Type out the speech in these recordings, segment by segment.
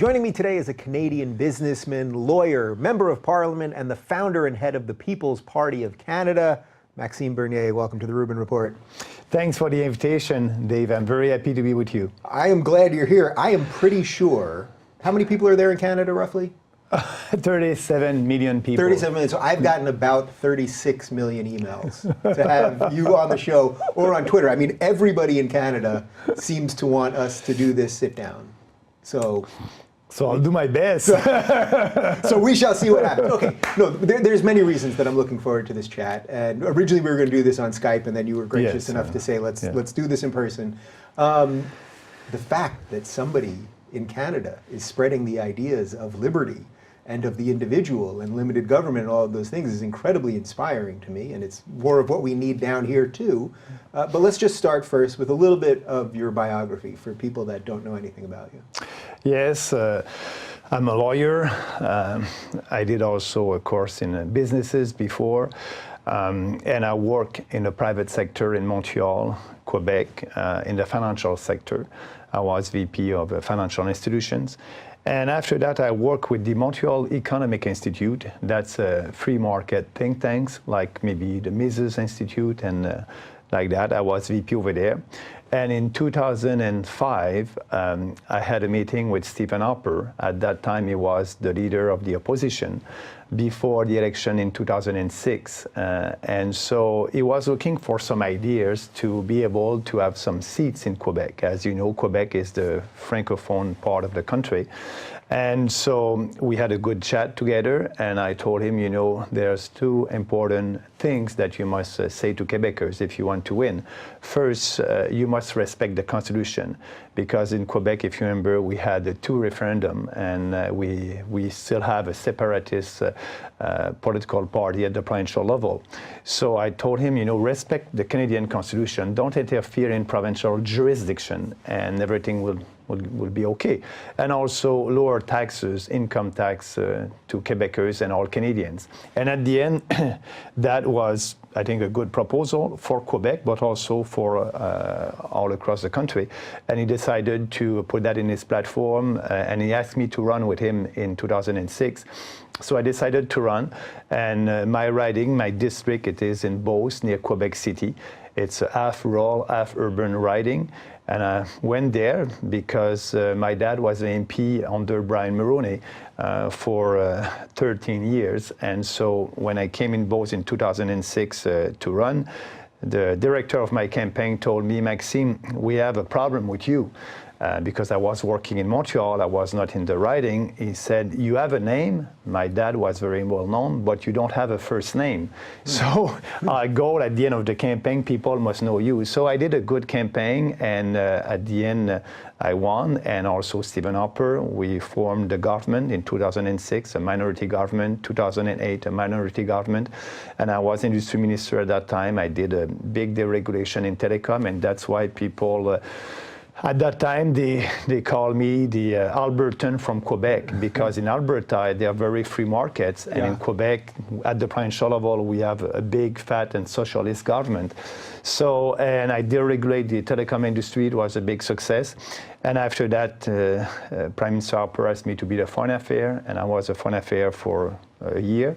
Joining me today is a Canadian businessman, lawyer, member of parliament, and the founder and head of the People's Party of Canada, Maxime Bernier. Welcome to the Rubin Report. Thanks for the invitation, Dave. I'm very happy to be with you. I am glad you're here. I am pretty sure, how many people are there in Canada roughly? 37 million people. 37 million. So I've gotten about 36 million emails to have you on the show or on Twitter. I mean, everybody in Canada seems to want us to do this sit down. So I'll do my best. So we shall see what happens. Okay, no, there's many reasons that I'm looking forward to this chat. And originally we were going to do this on Skype, and then you were gracious enough to say, let's do this in person. The fact that somebody in Canada is spreading the ideas of liberty and of the individual and limited government and all of those things is incredibly inspiring to me, and it's more of what we need down here too. But let's just start first with a little bit of your biography for people that don't know anything about you. Yes, I'm a lawyer. I did also a course in businesses before, and I work in the private sector in Montreal, Quebec, in the financial sector. I was VP of financial institutions. And after that, I work with the Montreal Economic Institute. That's a free market think tanks, like maybe the Mises Institute and like that. I was VP over there. And in 2005, I had a meeting with Stephen Harper. At that time, he was the leader of the opposition before the election in 2006. And so he was looking for some ideas to be able to have some seats in Quebec. As you know, Quebec is the Francophone part of the country. And so we had a good chat together, and I told him, you know, there's two important things that you must say to Quebecers if you want to win. First, you must respect the Constitution, because in Quebec, if you remember, we had two referendums, and we still have a separatist political party at the provincial level. So I told him, you know, respect the Canadian Constitution, don't interfere in provincial jurisdiction, and everything will be okay. And also lower taxes, income tax to Quebecers and all Canadians. And at the end, that was, I think, a good proposal for Quebec, but also for all across the country. And he decided to put that in his platform, and he asked me to run with him in 2006. So I decided to run, and my riding, my district, it is in Beauce, near Quebec City. It's a half rural, half urban riding. And I went there because my dad was an MP under Brian Mulroney for 13 years. And so when I came in Beauce in 2006 to run, the director of my campaign told me, Maxime, we have a problem with you. Because I was working in Montreal, I was not in the riding. He said, you have a name. My dad was very well known, but you don't have a first name. So our goal at the end of the campaign, people must know you. So I did a good campaign, and at the end, I won, and also Stephen Harper. We formed the government in 2006, a minority government, 2008, a minority government, and I was industry minister at that time. I did a big deregulation in telecom, and that's why people at that time, they call me the Albertan from Quebec, because in Alberta, they are very free markets, and in Quebec, at the provincial level, we have a big, fat, and socialist government. So, and I deregulate the telecom industry. It was a big success. And after that, Prime Minister Harper asked me to be the foreign affairs, and I was a foreign affairs for a year.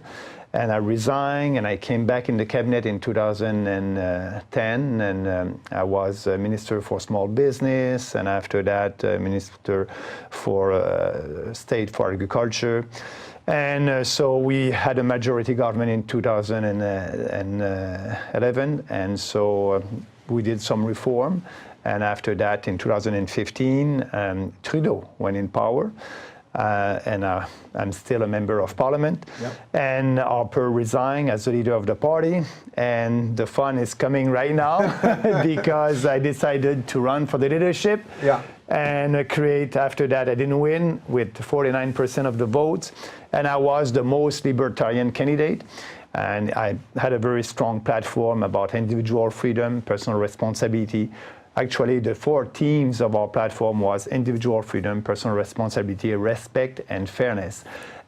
And I resigned, and I came back in the cabinet in 2010, and I was Minister for Small Business, and after that, Minister for State for Agriculture. And so we had a majority government in 2011, and so we did some reform. And after that, in 2015, Trudeau went in power. And I'm still a member of parliament. And Harper resigned as the leader of the party. And the fun is coming right now because I decided to run for the leadership. And create, after that, I didn't win with 49% of the votes. And I was the most libertarian candidate. And I had a very strong platform about individual freedom, personal responsibility. Actually, the four themes of our platform was individual freedom, personal responsibility, respect, and fairness.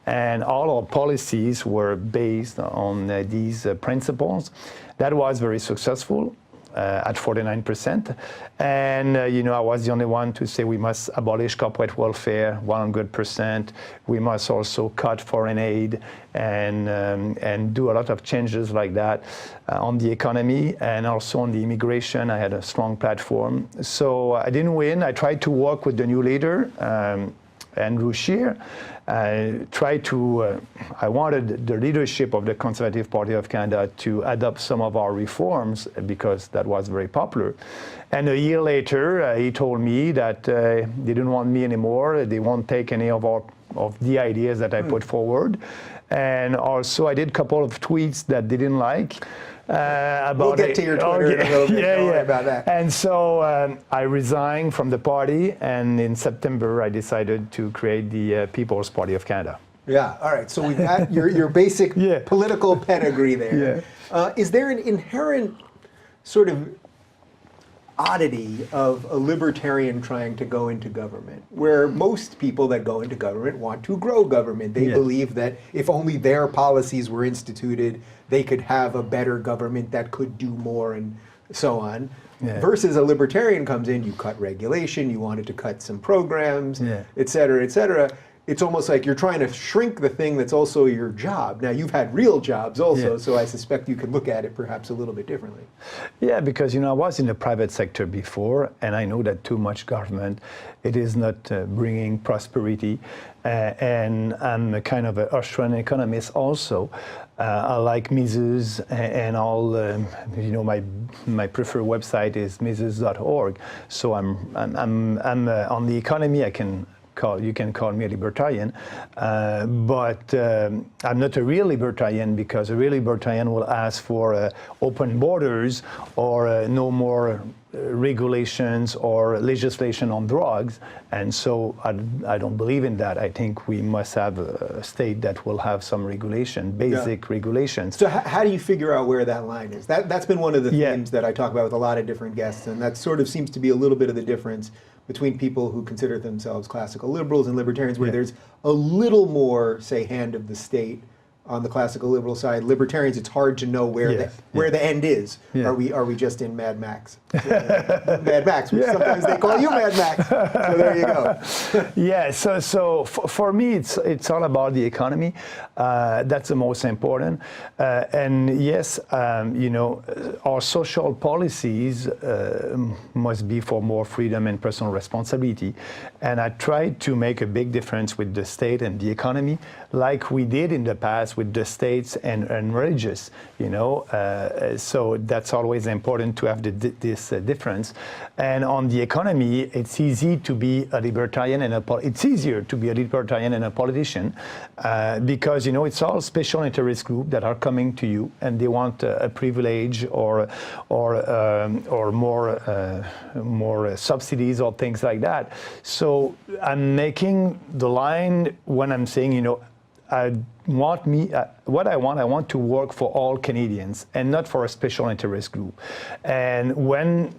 And all our policies were based on these principles. That was very successful. at 49%. And, I was the only one to say we must abolish corporate welfare, 100%. We must also cut foreign aid and do a lot of changes like that on the economy and also on the immigration. I had a strong platform. So I didn't win. I tried to work with the new leader, Andrew Scheer. I wanted the leadership of the Conservative Party of Canada to adopt some of our reforms because that was very popular. And a year later, he told me that they didn't want me anymore. They won't take any of the ideas that I put forward. And also, I did a couple of tweets that they didn't like. We'll get to your Twitter in a little bit. Don't worry about that. And so I resigned from the party, and in September I decided to create the People's Party of Canada. Yeah. All right. So we've got your basic political pedigree there. Yeah. Is there an inherent sort of oddity of a libertarian trying to go into government, where most people that go into government want to grow government? They believe that if only their policies were instituted, they could have a better government that could do more and so on. Yeah. Versus a libertarian comes in, you cut regulation, you wanted to cut some programs, et cetera, et cetera. It's almost like you're trying to shrink the thing that's also your job. Now, you've had real jobs also, so I suspect you could look at it perhaps a little bit differently. Yeah, because, I was in the private sector before, and I know that too much government, it is not bringing prosperity. And I'm a kind of an Austrian economist also. I like Mises and all, my preferred website is mises.org. So I'm on the economy, you can call me a libertarian, but I'm not a real libertarian, because a real libertarian will ask for open borders or no more regulations or legislation on drugs, and so I don't believe in that. I think we must have a state that will have some regulation, basic regulations. So how do you figure out where that line is? That's been one of the themes that I talk about with a lot of different guests, and that sort of seems to be a little bit of the difference between people who consider themselves classical liberals and libertarians, where there's a little more, say, hand of the state on the classical liberal side. Libertarians, it's hard to know where the end is. Are we just in Mad Max? Mad Max, which sometimes they call you Mad Max. So there you go. So for me, it's all about the economy. That's the most important. And yes, our social policies must be for more freedom and personal responsibility. And I tried to make a big difference with the state and the economy, like we did in the past with the states and religious, so that's always important to have this difference. And on the economy, it's easy to be a libertarian it's easier to be a libertarian and a politician because it's all special interest groups that are coming to you and they want a privilege or more subsidies or things like that. So I'm making the line when I'm saying what I want to work for all Canadians and not for a special interest group. And when,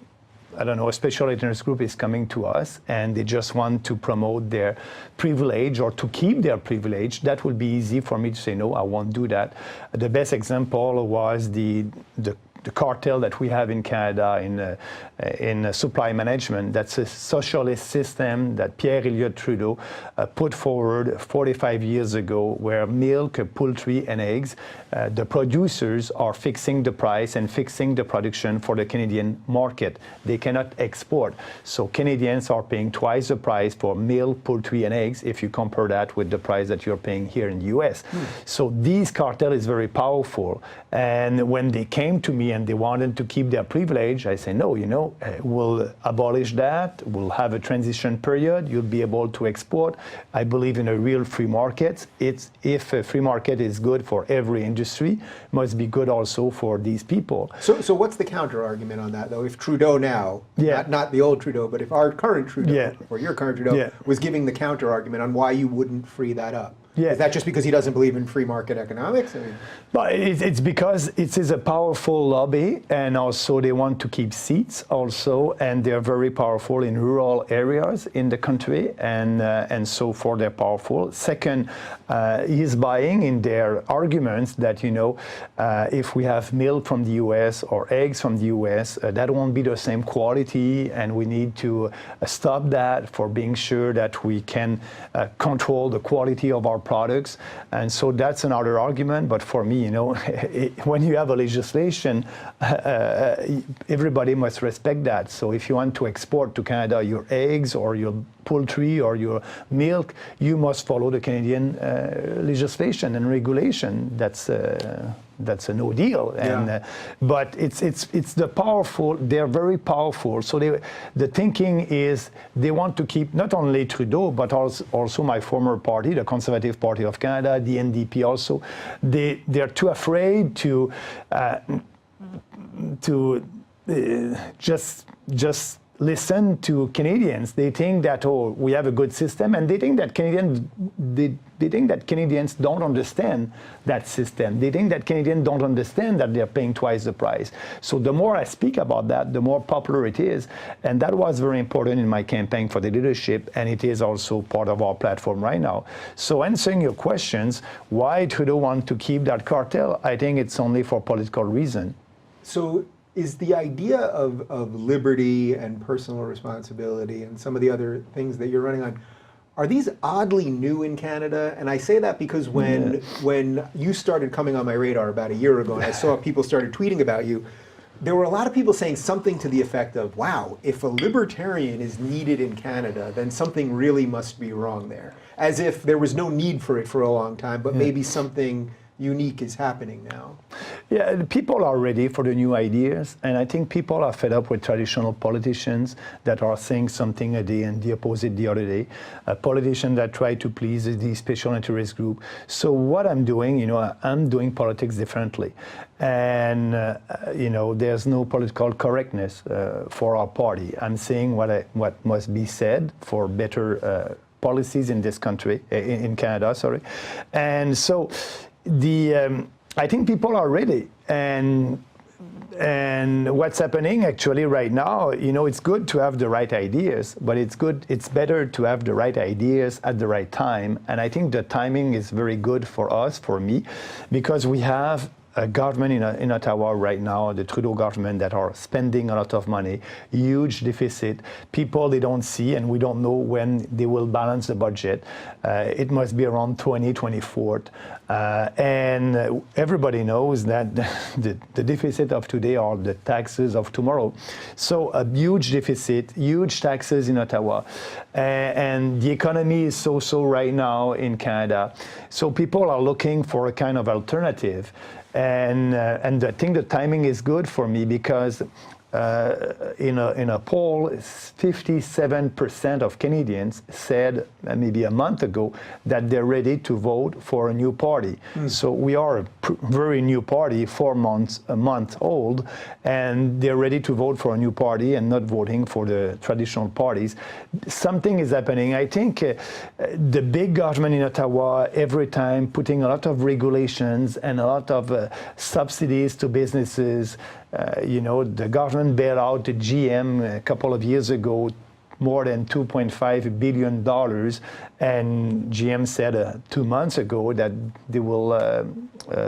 a special interest group is coming to us and they just want to promote their privilege or to keep their privilege, that would be easy for me to say, no, I won't do that. The best example was the cartel that we have in Canada in supply management. That's a socialist system that Pierre-Elliott Trudeau put forward 45 years ago, where milk, poultry, and eggs, the producers are fixing the price and fixing the production for the Canadian market. They cannot export. So Canadians are paying twice the price for milk, poultry, and eggs if you compare that with the price that you're paying here in the US. So this cartel is very powerful. And when they came to me and they wanted to keep their privilege, I say, no, we'll abolish that. We'll have a transition period. You'll be able to export. I believe in a real free market. If a free market is good for every industry, it must be good also for these people. So what's the counter argument on that, though? If Trudeau now, not the old Trudeau, but if our current Trudeau, or your current Trudeau, was giving the counter argument on why you wouldn't free that up? Yeah. Is that just because he doesn't believe in free market economics? I mean, But it's because it is a powerful lobby, and also they want to keep seats also, and they're very powerful in rural areas in the country, and so far they're powerful. Second, he's buying in their arguments that, if we have milk from the US or eggs from the US, that won't be the same quality, and we need to stop that for being sure that we can control the quality of our products. And so that's another argument. But for me, when you have a legislation, everybody must respect that. So if you want to export to Canada your eggs or your poultry or your milk, you must follow the Canadian legislation and regulation. That's a no deal. And but it's the powerful. They're very powerful. So the thinking is they want to keep not only Trudeau but also my former party, the Conservative Party of Canada, the NDP also. They're too afraid to just listen to Canadians. They think that we have a good system, and they think that Canadians don't understand that system. They think that Canadians don't understand that they're paying twice the price. So the more I speak about that, the more popular it is, and that was very important in my campaign for the leadership, and it is also part of our platform right now. So answering your questions, why Trudeau want to keep that cartel? I think it's only for political reason. So is the idea of liberty and personal responsibility and some of the other things that you're running on, are these oddly new in Canada? And I say that because when you started coming on my radar about a year ago and I saw people started tweeting about you, there were a lot of people saying something to the effect of, wow, if a libertarian is needed in Canada, then something really must be wrong there. As if there was no need for it for a long time, but maybe something unique is happening now. Yeah, people are ready for the new ideas, and I think people are fed up with traditional politicians that are saying something a day and the opposite the other day. A politician that try to please the special interest group. So what I'm doing, I'm doing politics differently, and there's no political correctness for our party. I'm saying what must be said for better policies in this country, in Canada, sorry, and so. I think people are ready, and what's happening actually right now, it's good to have the right ideas, but it's better to have the right ideas at the right time, and I think the timing is very good for us, for me, because we have a government in Ottawa right now, the Trudeau government, that are spending a lot of money, huge deficit, people they don't see, and we don't know when they will balance the budget. It must be around 2024. And everybody knows that the deficit of today are the taxes of tomorrow. So a huge deficit, huge taxes in Ottawa, and the economy is so right now in Canada. So people are looking for a kind of alternative. And I think the timing is good for me because in a poll, 57% of Canadians said maybe a month ago that they're ready to vote for a new party. So we are a very new party, 4 months, a month old, and they're ready to vote for a new party and not voting for the traditional parties. Something is happening. I think the big government in Ottawa, every time putting a lot of regulations and a lot of subsidies to businesses. The government bailed out the GM a couple of years ago, more than $2.5 billion, and GM said 2 months ago that they will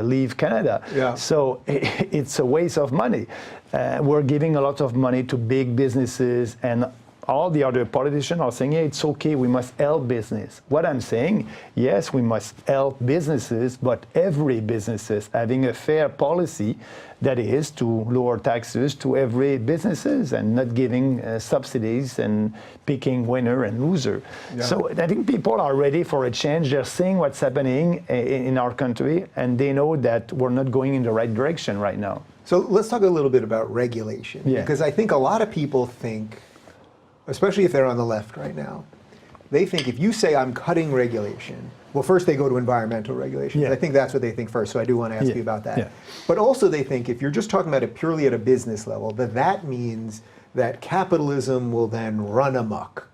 leave Canada. Yeah. So it's a waste of money. We're giving a lot of money to big businesses, and all the other politicians are saying, yeah, it's okay, we must help business. What I'm saying, yes, we must help businesses, but every businesses having a fair policy that is to lower taxes to every businesses and not giving subsidies and picking winner and loser. Yeah. So I think people are ready for a change. They're seeing what's happening in our country, and they know that we're not going in the right direction right now. So let's talk a little bit about regulation, because I think a lot of people think, especially if they're on the left right now, they think if you say I'm cutting regulation, well, first they go to environmental regulations. I think that's what they think first, so I do want to ask you about that. But also they think if you're just talking about it purely at a business level, that means that capitalism will then run amok.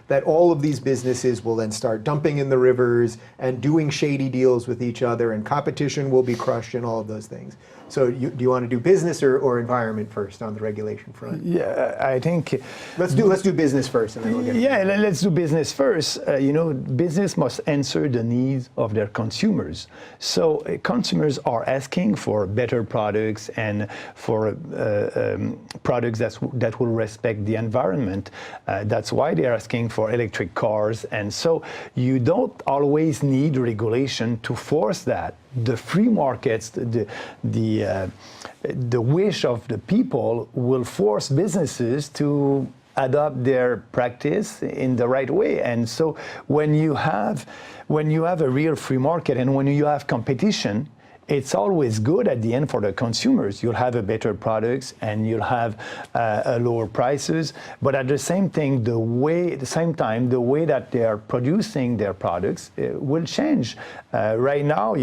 That all of these businesses will then start dumping in the rivers and doing shady deals with each other, and competition will be crushed and all of those things. So do you want to do business or environment first on the regulation front? Yeah, I think let's do business first, and then we'll get. Yeah, let's do business first. Business must answer the needs of their consumers. So consumers are asking for better products and for products that will respect the environment. That's why they're asking for electric cars, and so you don't always need regulation to force that. The free markets, the wish of the people will force businesses to adopt their practice in the right way. And so when you have a real free market and when you have competition, it's always good at the end for the consumers. You'll have a better products and you'll have lower prices. But at the same time, the way that they are producing their products will change. Right now,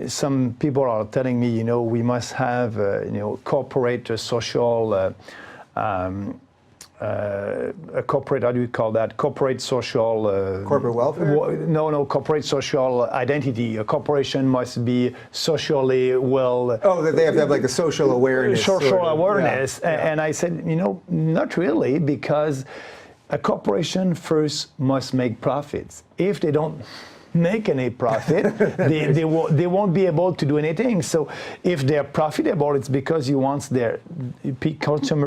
some people are telling me, we must have, corporate social. A corporate, how do you call that? Corporate social... corporate welfare? No, corporate social identity. A corporation must be socially well... Oh, that they have to have like a social awareness. Social awareness. Yeah. And I said, not really, because a corporation first must make profits. If they don't make any profit, they won't be able to do anything. So if they're profitable, it's because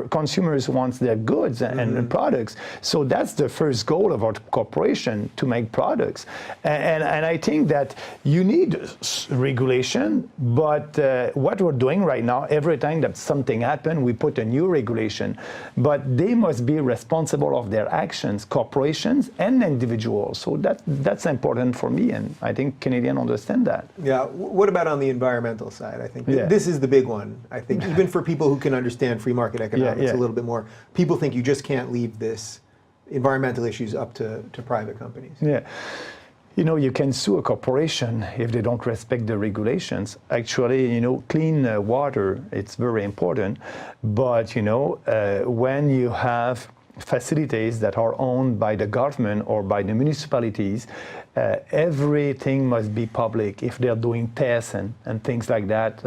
consumers want their goods and products. So that's the first goal of our corporation, to make products. And I think that you need regulation, but what we're doing right now, every time that something happens, we put a new regulation. But they must be responsible of their actions, corporations and individuals. So that's important for me. And I think Canadians understand that. Yeah. What about on the environmental side? I think this is the big one. I think even for people who can understand free market economics a little bit more, people think you just can't leave this environmental issues up to private companies. Yeah. You can sue a corporation if they don't respect the regulations. Actually, clean water, it's very important. But, when you have facilities that are owned by the government or by the municipalities, everything must be public. If they're doing tests and things like that,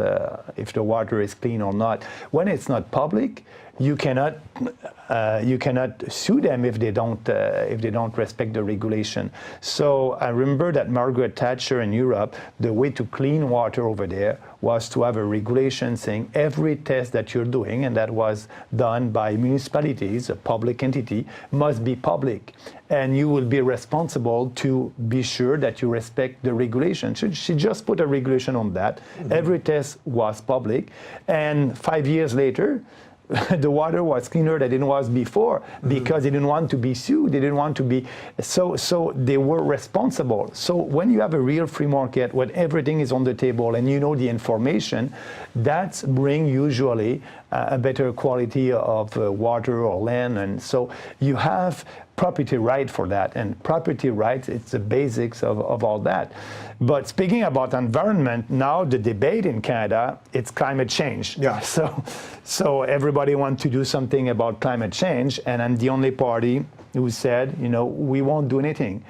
if the water is clean or not. When it's not public, you cannot sue them if they don't respect the regulation. So I remember that Margaret Thatcher in Europe, the way to clean water over there was to have a regulation saying every test that you're doing, and that was done by municipalities, a public entity, must be public. And you will be responsible to be sure that you respect the regulation. So she just put a regulation on that. Mm-hmm. Every test was public. And 5 years later, the water was cleaner than it was before because they didn't want to be sued. They didn't want to be, so they were responsible. So when you have a real free market, when everything is on the table and you know the information, that's bring usually a better quality of water or land. And so you have property right for that, and property rights, it's the basics of all that. But speaking about environment, now the debate in Canada, it's climate change. Yeah. So everybody wants to do something about climate change, and I'm the only party who said, we won't do anything.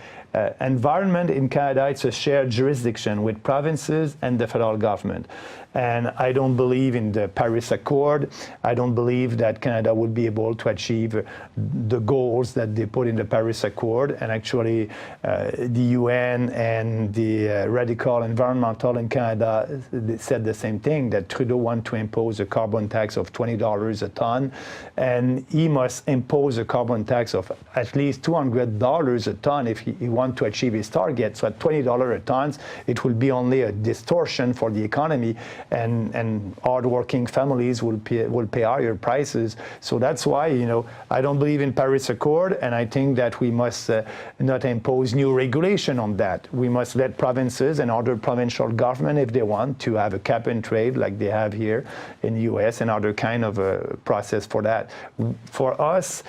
Environment in Canada, it's a shared jurisdiction with provinces and the federal government. And I don't believe in the Paris Accord. I don't believe that Canada would be able to achieve the goals that they put in the Paris Accord. And actually, the UN and the radical environmental in Canada said the same thing, that Trudeau wants to impose a carbon tax of $20 a ton. And he must impose a carbon tax of at least $200 a ton if he wants to achieve his target. So at $20 a ton, it will be only a distortion for the economy. And hard-working families will pay higher prices. So that's why, I don't believe in Paris Accord, and I think that we must not impose new regulation on that. We must let provinces and other provincial government, if they want, to have a cap and trade like they have here in the US, and other kind of a process for that. For us,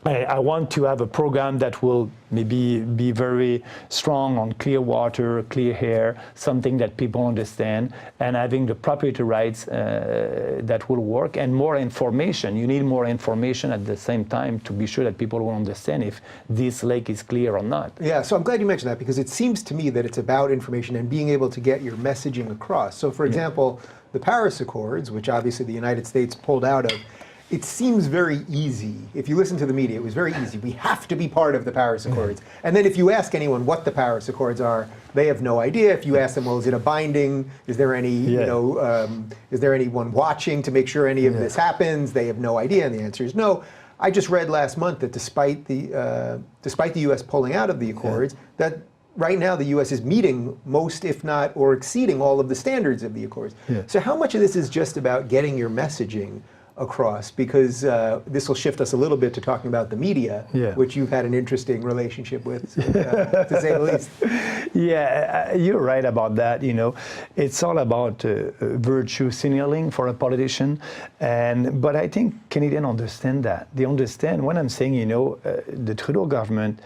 I want to have a program that will maybe be very strong on clear water, clear air, something that people understand, and having the property rights that will work, and more information. You need more information at the same time to be sure that people will understand if this lake is clear or not. Yeah, so I'm glad you mentioned that, because it seems to me that it's about information and being able to get your messaging across. So for example, the Paris Accords, which obviously the United States pulled out of, it seems very easy. If you listen to the media, it was very easy. We have to be part of the Paris Accords. And then if you ask anyone what the Paris Accords are, they have no idea. If you ask them, well, is it a binding? Is there any, is there anyone watching to make sure any of this happens? They have no idea, and the answer is no. I just read last month that despite the U.S. pulling out of the Accords, that right now the U.S. is meeting most, if not, or exceeding all of the standards of the Accords. So how much of this is just about getting your messaging across? Because this will shift us a little bit to talking about the media, which you've had an interesting relationship with, to say the least. Yeah, you're right about that. You know, it's all about virtue signaling for a politician, but I think Canadians understand that. They understand when I'm saying, you know, the Trudeau government.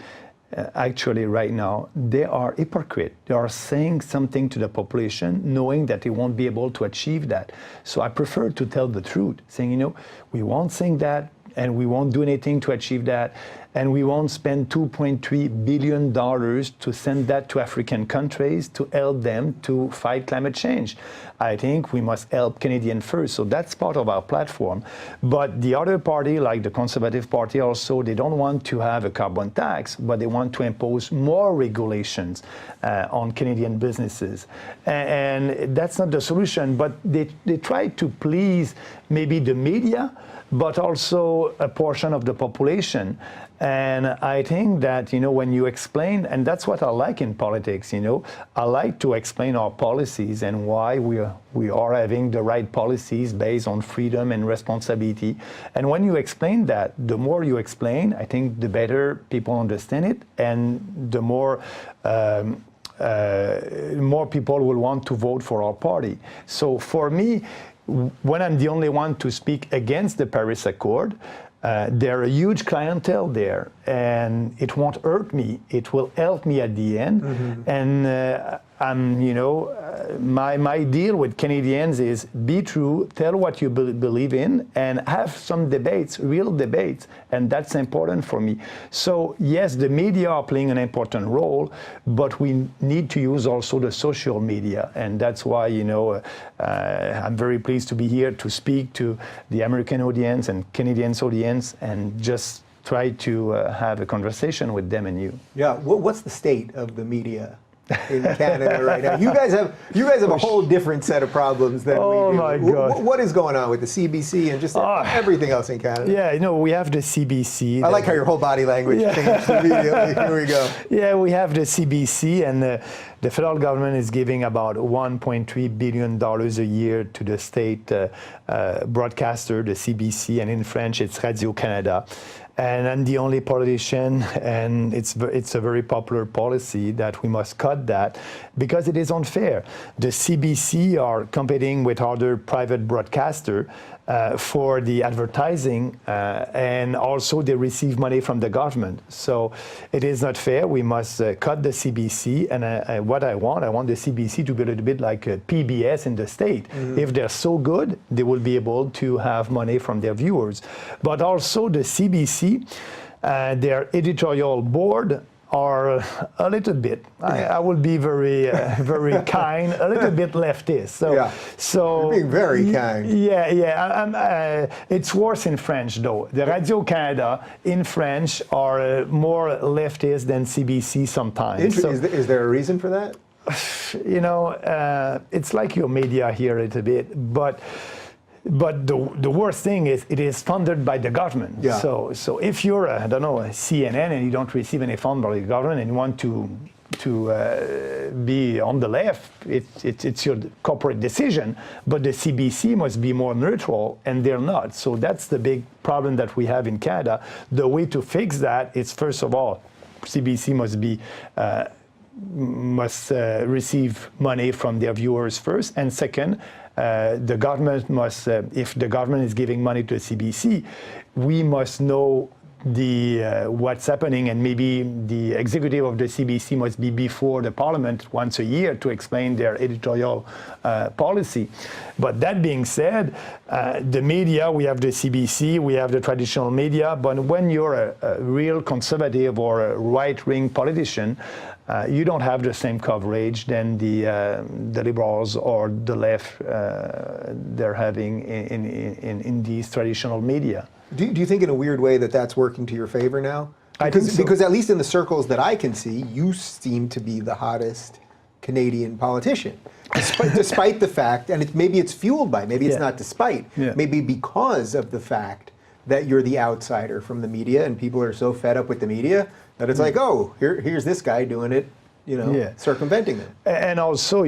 Actually, right now, they are hypocrite. They are saying something to the population, knowing that they won't be able to achieve that. So I prefer to tell the truth, saying, you know, we won't sing that, and we won't do anything to achieve that, and we won't spend $2.3 billion to send that to African countries to help them to fight climate change. I think we must help Canadians first, so that's part of our platform. But the other party, like the Conservative Party also, they don't want to have a carbon tax, but they want to impose more regulations on Canadian businesses. And that's not the solution, but they try to please maybe the media, but also a portion of the population. And I think that, you know, when you explain, and that's what I like in politics, you know, I like to explain our policies and why we are having the right policies based on freedom and responsibility. And when you explain that, the more you explain, I think the better people understand it, and the more people will want to vote for our party. So for me, when I'm the only one to speak against the Paris Accord, there are a huge clientele there, and it won't hurt me. It will help me at the end. And you know, my deal with Canadians is be true, tell what you believe in, and have some debates, real debates, and that's important for me. So yes, the media are playing an important role, but we need to use also the social media, and that's why, you know, I'm very pleased to be here to speak to the American audience and Canadians audience, and just try to have a conversation with them and you. Yeah, what's the state of the media in Canada right now? You guys have a whole different set of problems than we do. Oh my God! What is going on with the CBC and just everything else in Canada? Yeah, you know, we have the CBC. I like how your whole body language changed immediately. Here we go. Yeah, we have the CBC, and the federal government is giving about $1.3 billion a year to the state broadcaster, the CBC, and in French it's Radio-Canada. And I'm the only politician, and it's a very popular policy that we must cut that because it is unfair. The CBC are competing with other private broadcasters for the advertising, and also they receive money from the government. So it is not fair. We must cut the CBC, and what I want the CBC to be a little bit like a PBS in the state. If they're so good, they will be able to have money from their viewers. But also the CBC, their editorial board are a little bit, I will be very very kind, a little bit leftist. So you're being very kind. Yeah. It's worse in French though. The Radio-Canada in French are more leftist than CBC sometimes. Is there a reason for that? You know, it's like your media here a little bit, but the worst thing is it is funded by the government. Yeah. So if you're I don't know, a CNN, and you don't receive any fund by the government, and you want to be on the left, it's your corporate decision. But the CBC must be more neutral, and they're not. So that's the big problem that we have in Canada. The way to fix that is, first of all, CBC must receive money from their viewers first, and second, the government must, if the government is giving money to the CBC, we must know what's happening, and maybe the executive of the CBC must be before the Parliament once a year to explain their editorial policy. But that being said, the media, we have the CBC, we have the traditional media, but when you're a real conservative or a right-wing politician, you don't have the same coverage than the liberals or the left they're having in these traditional media. Do you think in a weird way that that's working to your favor now? I think so. Because at least in the circles that I can see, you seem to be the hottest Canadian politician. Despite the fact, and maybe it's fueled by, maybe it's not despite, maybe because of the fact that you're the outsider from the media and people are so fed up with the media that it's like, oh, here's this guy doing it, circumventing them. And also,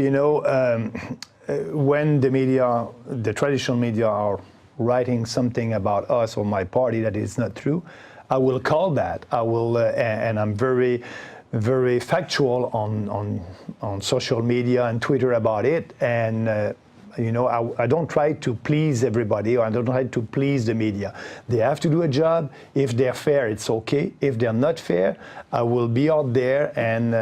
when the media, the traditional media are writing something about us or my party that is not true, I will call that. I will, and I'm very, very factual on social media and Twitter about it. And I don't try to please everybody, or I don't try to please the media. They have to do a job. If they're fair, it's okay. If they're not fair, I will be out there and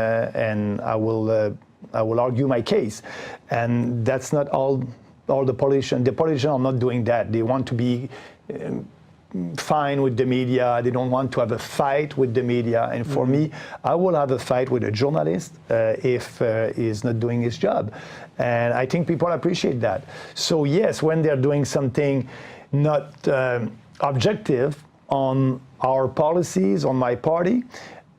I will argue my case. And that's not all the politicians. The politicians are not doing that. They want to be fine with the media. They don't want to have a fight with the media. And for me, I will have a fight with a journalist if he's not doing his job. And I think people appreciate that. So yes, when they're doing something not objective on our policies, on my party,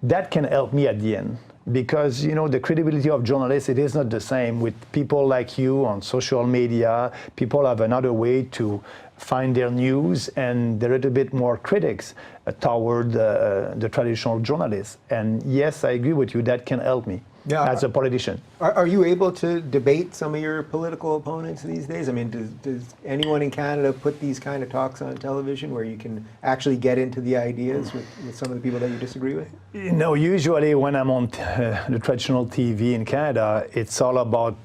that can help me at the end. Because, the credibility of journalists, it is not the same with people like you on social media. People have another way to find their news, and they're a little bit more critics toward the traditional journalists. And yes, I agree with you, that can help me as a politician. Are you able to debate some of your political opponents these days? I mean, does anyone in Canada put these kind of talks on television where you can actually get into the ideas with some of the people that you disagree with? No, usually when I'm on the traditional TV in Canada, it's all about,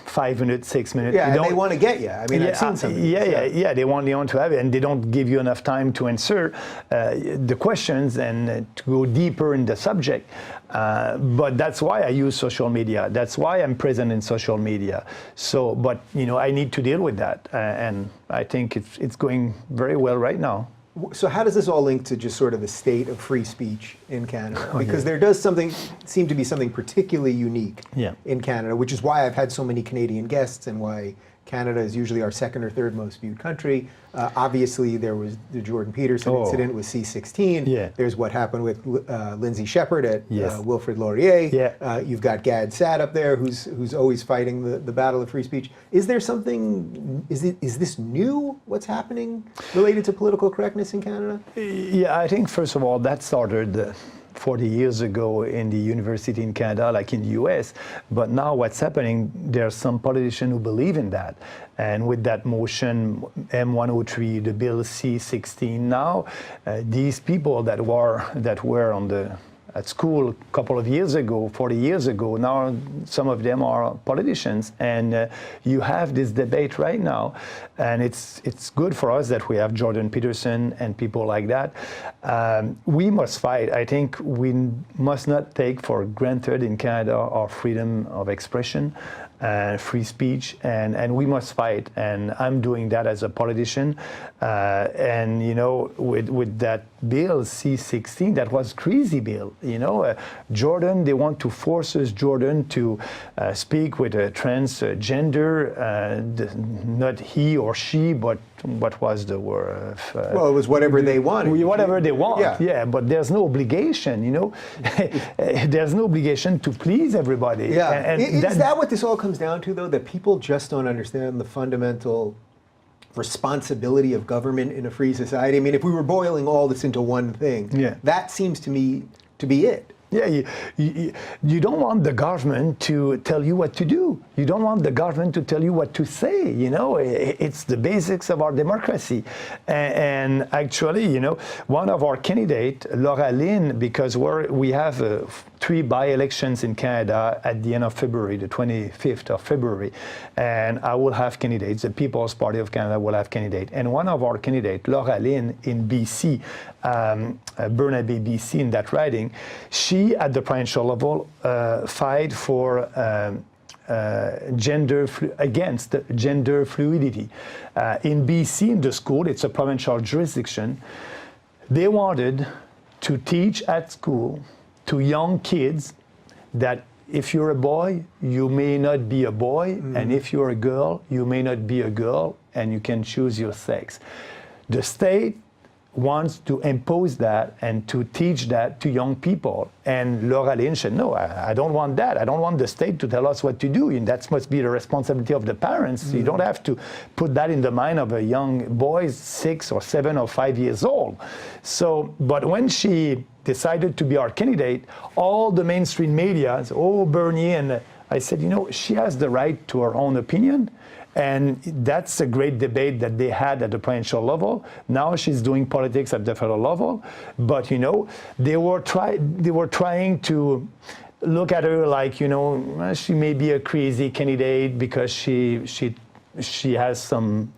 5 minutes, 6 minutes. Yeah, and they want to get you. I mean, I've seen some of these. Yeah. They want to have it, and they don't give you enough time to answer the questions and to go deeper in the subject. But that's why I use social media. That's why I'm present in social media. So, but I need to deal with that, and I think it's going very well right now. So how does this all link to just sort of the state of free speech in Canada? Because there does seem to be something particularly unique in Canada, which is why I've had so many Canadian guests and why Canada is usually our second or third most viewed country. Obviously, there was the Jordan Peterson incident with C-16. There's what happened with Lindsay Shepherd at Wilfrid Laurier. You've got Gad Saad up there, who's always fighting the battle of free speech. Is there something? Is this new? What's happening related to political correctness in Canada? Yeah, I think first of all that started 40 years ago in the university in Canada, like in the US. But now what's happening, there are some politicians who believe in that. And with that motion, M103, the bill C-16 now, these people that were at school a couple of years ago, 40 years ago, now some of them are politicians. And you have this debate right now. And it's good for us that we have Jordan Peterson and people like that. We must fight. I think we must not take for granted in Canada our freedom of expression and free speech, and we must fight. And I'm doing that as a politician. And with that bill C-16, that was crazy bill. Jordan, they want to force Jordan to speak with a transgender, not he or she, but what was the word? Well, it was whatever they wanted. Whatever they want, but there's no obligation, There's no obligation to please everybody. Yeah. And is that what this all comes down to, though? That people just don't understand the fundamental responsibility of government in a free society? I mean, if we were boiling all this into one thing, that seems to me to be it. Yeah, you don't want the government to tell you what to do. You don't want the government to tell you what to say. You know, it's the basics of our democracy. And actually, you know, one of our candidates, Laura Lynn, because we have 3 by-elections in Canada at the end of February, the 25th of February, and I will have candidates. The People's Party of Canada will have candidates, and one of our candidates, Laura Lynn in BC, Burnaby, BC, in that riding, she at the provincial level fight for against gender fluidity. In BC, in the school, it's a provincial jurisdiction, they wanted to teach at school to young kids that if you're a boy, you may not be a boy, and if you're a girl, you may not be a girl, and you can choose your sex. The state wants to impose that and to teach that to young people. And Laura Lynn said, no, I don't want that. I don't want the state to tell us what to do. And that must be the responsibility of the parents. You don't have to put that in the mind of a young boy, 6 or 7 or 5 years old. So, but when she decided to be our candidate, all the mainstream media, oh, Bernier, and I said, you know, she has the right to her own opinion. And that's a great debate that they had at the provincial level. Now she's doing politics at the federal level. But, you know, they were trying to look at her like, you know, she may be a crazy candidate because she has some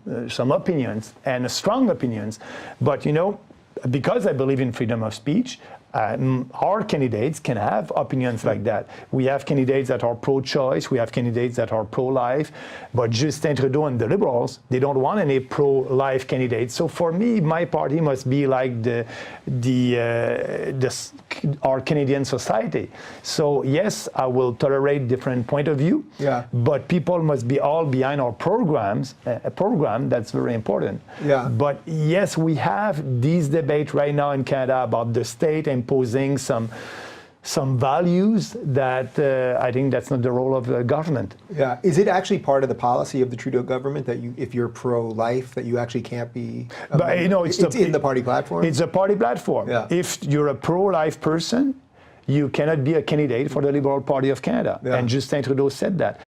opinions and strong opinions. But, you know, because I believe in freedom of speech, our candidates can have opinions like that. We have candidates that are pro-choice, we have candidates that are pro-life, but Justin Trudeau and the Liberals, they don't want any pro-life candidates. So for me, my party must be like our Canadian society. So yes, I will tolerate different point of view, but people must be all behind our programs, a program that's very important. Yeah. But yes, we have these debates right now in Canada about the state imposing some values that I think that's not the role of the government. Yeah, is it actually part of the policy of the Trudeau government that if you're pro-life, that you actually can't be? But you know, it's in the party platform. It's a party platform. Yeah. If you're a pro-life person, you cannot be a candidate for the Liberal Party of Canada. Yeah. And Justin Trudeau said that.